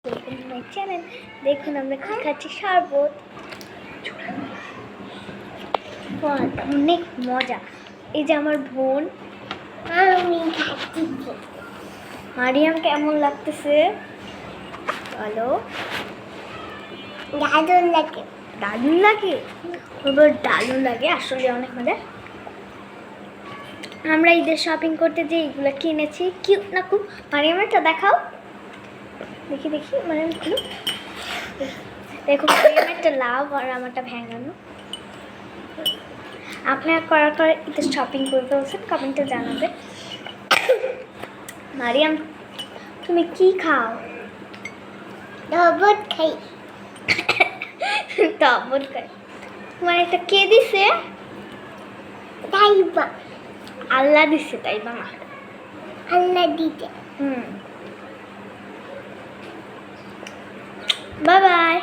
Welcome to my channel. দেখুন আমরা কি খাচ্ছি, শরবত। অনেক মজা। এই যে আমার বোন, আমি খাচ্ছি। মারিয়াম কেমন লাগতেছে বলো? দারুণ লাগে। দারুণ লাগে? দারুণ লাগে, আসলে অনেক মজা। আমরা ঈদের শপিং করতে যে এগুলো কিনেছি, কিউট না খুব? মারিয়ামেরটা দেখাও, দেখি দেখি। মারিয়াম খুব দেখো, মারিয়ামেরটা লাভ আর আমারটা ভেঙানো। আপনারা করার পর ঈদের শপিং করতে বলছেন, কমেন্টে জানাবে। মারিয়াম তুমি কি খাও? শরবত খাই। শরবত খাই। তোমার এটা কে দিছে? তাইবা। আল্লাহ দিছে, তাইবা না, আল্লাহ দিতে। Bye bye.